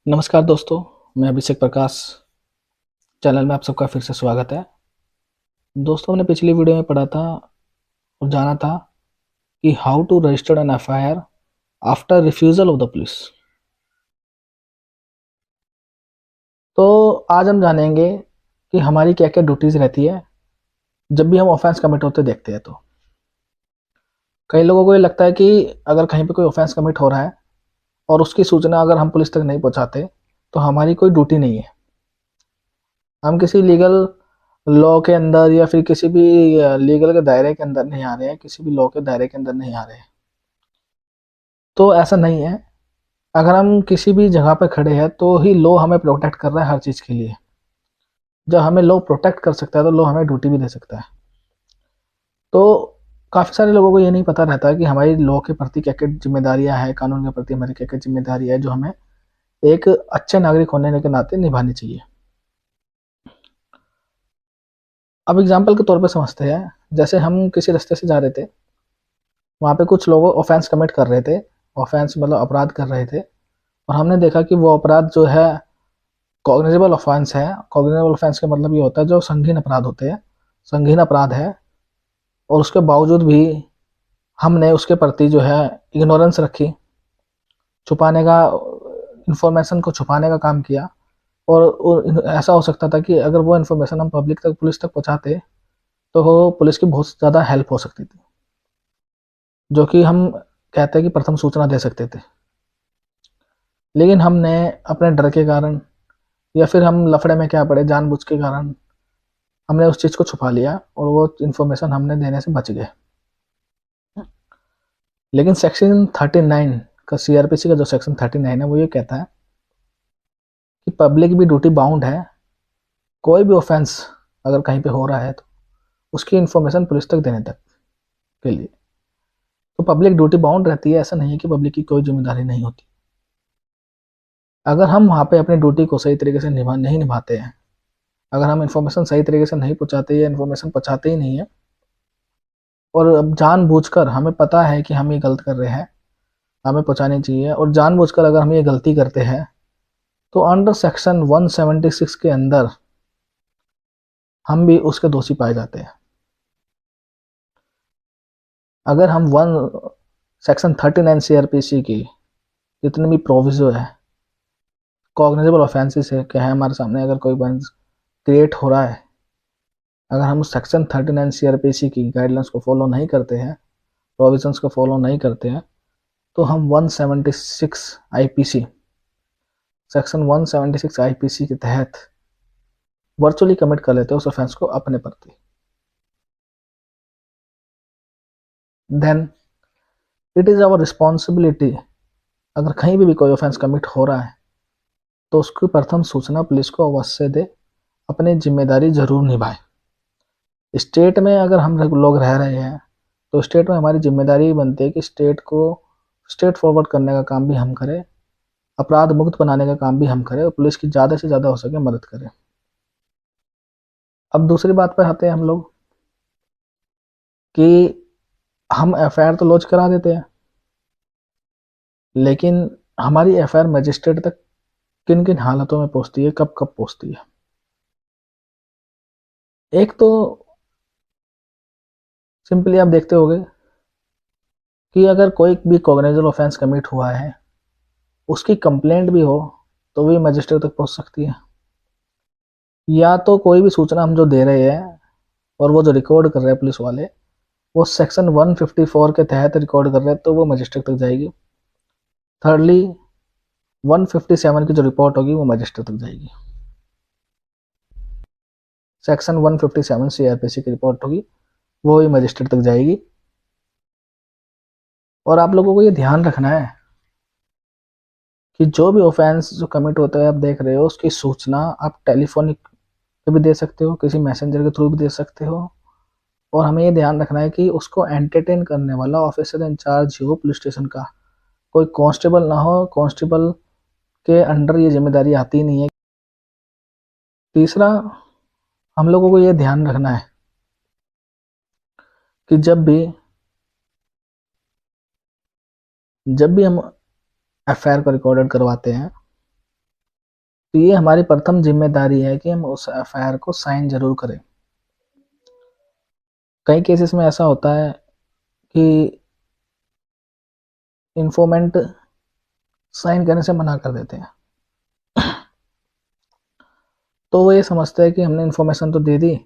नमस्कार दोस्तों, मैं अभिषेक प्रकाश। चैनल में आप सबका फिर से स्वागत है। दोस्तों, हमने पिछली वीडियो में पढ़ा था और जाना था कि how to register an FIR after refusal of the police. तो आज हम जानेंगे कि हमारी क्या क्या ड्यूटीज रहती है जब भी हम ऑफेंस कमिट होते देखते हैं। तो कई लोगों को ये लगता है कि अगर कहीं पे कोई ऑफेंस कमिट हो रहा है और उसकी सूचना अगर हम पुलिस तक नहीं पहुंचाते तो हमारी कोई ड्यूटी नहीं है। हम किसी लीगल लॉ के अंदर या फिर किसी भी लीगल के दायरे के अंदर नहीं आ रहे हैं, किसी भी लॉ के दायरे के अंदर नहीं आ रहे हैं। तो ऐसा नहीं है। अगर हम किसी भी जगह पे खड़े हैं तो ही लॉ हमें प्रोटेक्ट कर रहा है हर चीज़ के लिए। जब हमें लॉ प्रोटेक्ट कर सकता है तो लॉ हमें ड्यूटी भी दे सकता है। तो काफ़ी सारे लोगों को ये नहीं पता रहता है कि हमारी लॉ के प्रति क्या क्या जिम्मेदारियां हैं, कानून के प्रति हमारी क्या क्या जिम्मेदारी है जो हमें एक अच्छे नागरिक होने के नाते निभानी चाहिए। अब एग्जाम्पल के तौर पर समझते हैं, जैसे हम किसी रास्ते से जा रहे थे, वहाँ पे कुछ लोग ऑफेंस कमिट कर रहे थे। ऑफेंस मतलब अपराध कर रहे थे और हमने देखा कि वो अपराध जो है कॉग्निजेबल ऑफेंस है। कॉग्निजेबल ऑफेंस का मतलब ये होता है जो संगीन अपराध होते हैं, संगीन अपराध है। और उसके बावजूद भी हमने उसके प्रति जो है इग्नोरेंस रखी, छुपाने का, इंफॉर्मेशन को छुपाने का काम किया। और ऐसा हो सकता था कि अगर वो इन्फॉर्मेशन हम पब्लिक तक, पुलिस तक पहुंचाते तो वो पुलिस की बहुत ज़्यादा हेल्प हो सकती थी, जो कि हम कहते हैं कि प्रथम सूचना दे सकते थे। लेकिन हमने अपने डर के कारण या फिर हम लफड़े में क्या पड़े जानबूझ के कारण हमने उस चीज़ को छुपा लिया और वो इन्फॉर्मेशन हमने देने से बच गए। लेकिन सेक्शन 39 का, सीआरपीसी का जो सेक्शन 39 है वो ये कहता है कि पब्लिक भी ड्यूटी बाउंड है। कोई भी ऑफेंस अगर कहीं पे हो रहा है तो उसकी इन्फॉर्मेशन पुलिस तक देने तक के लिए तो पब्लिक ड्यूटी बाउंड रहती है। ऐसा नहीं है कि पब्लिक की कोई जिम्मेदारी नहीं होती। अगर हम वहाँ पे अपनी ड्यूटी को सही तरीके से नहीं निभाते हैं, अगर हम इन्फॉर्मेशन सही तरीके से नहीं पहुँचाते या इन्फॉर्मेशन पहुँचाते ही नहीं है और अब जानबूझकर हमें पता है कि हम ये गलत कर रहे हैं, हमें पहुँचानी चाहिए, और जानबूझकर अगर हम ये गलती करते हैं तो अंडर सेक्शन 176 के अंदर हम भी उसके दोषी पाए जाते हैं। अगर हम वन सेक्शन 39 सीआरपीसी की जितनी भी प्रोविजो है, कॉग्निजेबल ऑफेंसेस है क्या है, हमारे सामने अगर कोई बंद क्रिएट हो रहा है, अगर हम उस सेक्शन 39 सीआरपीसी की गाइडलाइंस को फॉलो नहीं करते हैं, प्रोविजंस को फॉलो नहीं करते हैं, तो हम 176 आईपीसी, सेक्शन 176 आईपीसी के तहत वर्चुअली कमिट कर लेते हैं उस ऑफेंस को अपने प्रति। Then it is our responsibility, अगर कहीं भी कोई ऑफेंस कमिट हो रहा है तो उसकी प्रथम सूचना पुलिस को अवश्य दे, अपनी जिम्मेदारी जरूर निभाए। स्टेट में अगर हम लोग रह रहे हैं तो स्टेट में हमारी जिम्मेदारी बनती है कि स्टेट को स्टेट फॉरवर्ड करने का काम भी हम करें, अपराध मुक्त बनाने का काम भी हम करें और पुलिस की ज़्यादा से ज़्यादा हो सके मदद करें। अब दूसरी बात पर आते हैं हम लोग कि हम एफआईआर तो लॉन्च करा देते हैं, लेकिन हमारी एफआईआर मजिस्ट्रेट तक किन किन हालतों में पहुंचती है, कब कब पहुंचती है। एक तो सिंपली आप देखते होंगे कि अगर कोई भी कॉग्निजेबल ऑफेंस कमिट हुआ है, उसकी कंप्लेंट भी हो तो भी मजिस्ट्रेट तक पहुंच सकती है। या तो कोई भी सूचना हम जो दे रहे हैं और वो जो रिकॉर्ड कर रहे हैं पुलिस वाले, वो सेक्शन 154 के तहत रिकॉर्ड कर रहे हैं तो वो मजिस्ट्रेट तक जाएगी। थर्डली 157 की जो रिपोर्ट होगी वो मजिस्ट्रेट तक जाएगी। सेक्शन 157 सीआरपीसी की रिपोर्ट होगी वो भी मजिस्ट्रेट तक जाएगी। और आप लोगों को ये ध्यान रखना है कि जो भी ऑफेंस जो कमिट होता है आप देख रहे हो, उसकी सूचना आप टेलीफोनिक पे भी दे सकते हो, किसी मैसेंजर के थ्रू भी दे सकते हो। और हमें ये ध्यान रखना है कि उसको एंटरटेन करने वाला ऑफिसर इंचार्ज हो पुलिस स्टेशन का, कोई कांस्टेबल ना हो। कांस्टेबल के अंडर ये जिम्मेदारी आती नहीं है। तीसरा, हम लोगों को ये ध्यान रखना है कि जब भी हम एफआईआर को रिकॉर्डेड करवाते हैं तो ये हमारी प्रथम जिम्मेदारी है कि हम उस एफआईआर को साइन जरूर करें। कई केसेस में ऐसा होता है कि इन्फॉर्मेंट साइन करने से मना कर देते हैं, तो वो ये समझते हैं कि हमने इन्फॉर्मेशन तो दे दी,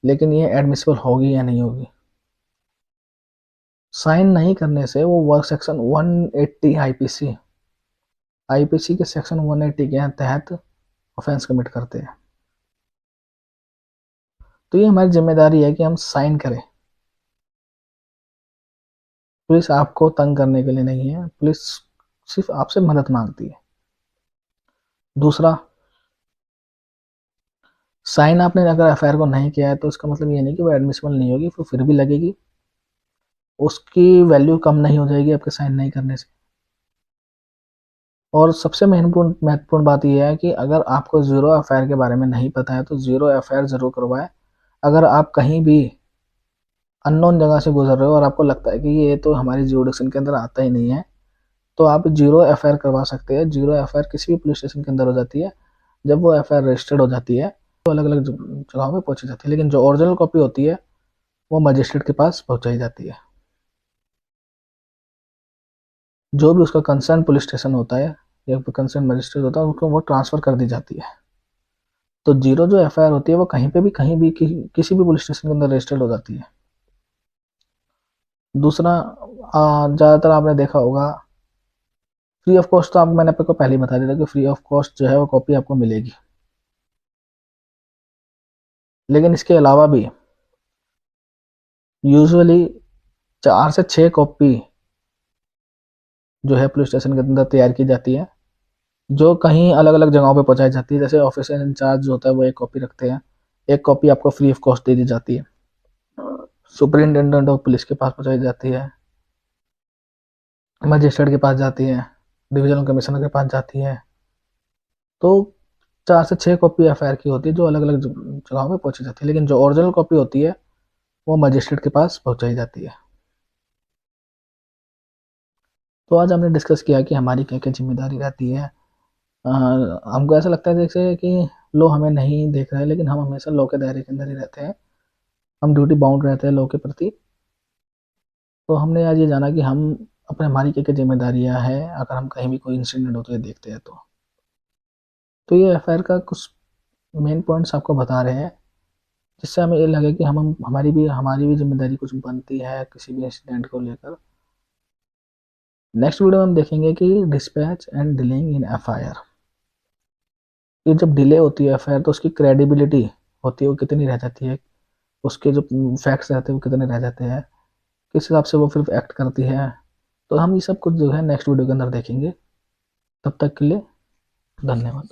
लेकिन ये एडमिसिबल होगी या नहीं होगी। साइन नहीं करने से वो वर्क सेक्शन 180 आईपीसी के सेक्शन 180 के तहत ऑफेंस कमिट करते हैं। तो ये हमारी जिम्मेदारी है कि हम साइन करें। पुलिस आपको तंग करने के लिए नहीं है, पुलिस सिर्फ आपसे मदद मांगती है। दूसरा, साइन आपने अगर एफआईआर को नहीं किया है तो इसका मतलब ये नहीं कि वो एडमिसिबल नहीं होगी, वो फिर भी लगेगी। उसकी वैल्यू कम नहीं हो जाएगी आपके साइन नहीं करने से। और सबसे महत्वपूर्ण बात यह है कि अगर आपको जीरो एफआईआर के बारे में नहीं पता है तो जीरो एफआईआर जरूर करवाएं। अगर आप कहीं भी अननोन जगह से गुजर रहे हो और आपको लगता है कि ये तो हमारी जुरिडिक्शन के अंदर आता ही नहीं है, तो आप जीरो एफआईआर करवा सकते हैं। जीरो एफआईआर किसी भी पुलिस स्टेशन के अंदर हो जाती है। जब वो एफआईआर रजिस्टर्ड हो जाती है तो अलग अलग जगहों पे पहुंची जाती है, लेकिन जो ओरिजिनल कॉपी होती है वो मजिस्ट्रेट के पास पहुंचाई जाती है। जो भी उसका कंसर्न पुलिस स्टेशन होता है या कंसर्न मजिस्ट्रेट होता है उनको वो ट्रांसफर कर दी जाती है। तो जीरो जो एफआईआर होती है वो कहीं पे भी कहीं भी किसी भी पुलिस स्टेशन के अंदर रजिस्टर्ड हो जाती है। दूसरा, ज़्यादातर आपने देखा होगा फ्री ऑफ कॉस्ट, तो आप मैंने आपको पहले ही बता दिया था कि फ्री ऑफ कॉस्ट जो है वो कॉपी आपको मिलेगी। लेकिन इसके अलावा भी यूजुअली 4 से 6 कॉपी जो है पुलिस स्टेशन के अंदर तैयार की जाती है, जो कहीं अलग अलग जगहों पे पहुंचाई जाती है। जैसे ऑफिसर इंचार्ज जो होता है वो एक कॉपी रखते हैं, एक कॉपी आपको फ्री ऑफ कॉस्ट दे दी जाती है। सुपरिंटेंडेंट ऑफ पुलिस के पास पहुंचाई जाती है, मजिस्ट्रेट के पास जाती है, डिविजनल कमिश्नर के पास जाती है। तो 4 से 6 कॉपी एफआईआर की होती है जो अलग अलग जगहों पे पहुंची जाती है, लेकिन जो ओरिजिनल कॉपी होती है वो मजिस्ट्रेट के पास पहुंचाई जाती है। तो आज हमने डिस्कस किया कि हमारी क्या क्या जिम्मेदारी रहती है। हमको ऐसा लगता है जैसे कि लो हमें नहीं देख रहा है, लेकिन हम हमेशा लो के दायरे के अंदर ही रहते हैं, हम ड्यूटी बाउंड रहते हैं लो के प्रति। तो हमने आज ये जाना कि हम अपने हमारी क्या क्या जिम्मेदारियां हैं अगर हम कहीं भी कोई इंसिडेंट होते हुए देखते हैं तो ये एफआईआर का कुछ मेन पॉइंट्स आपको बता रहे हैं, जिससे हमें ये लगे कि हम हमारी भी जिम्मेदारी कुछ बनती है किसी भी इंसिडेंट को लेकर। नेक्स्ट वीडियो में हम देखेंगे कि dispatch and delaying in FIR. ये जब डिले होती है एफआईआर तो उसकी क्रेडिबिलिटी होती है वो कितनी रह जाती है, उसके जो फैक्ट्स रहते हैं वो कितने रह जाते हैं, किस हिसाब से वो फिर एक्ट करती है। तो हम ये सब कुछ जो है नेक्स्ट वीडियो के अंदर देखेंगे। तब तक के लिए धन्यवाद।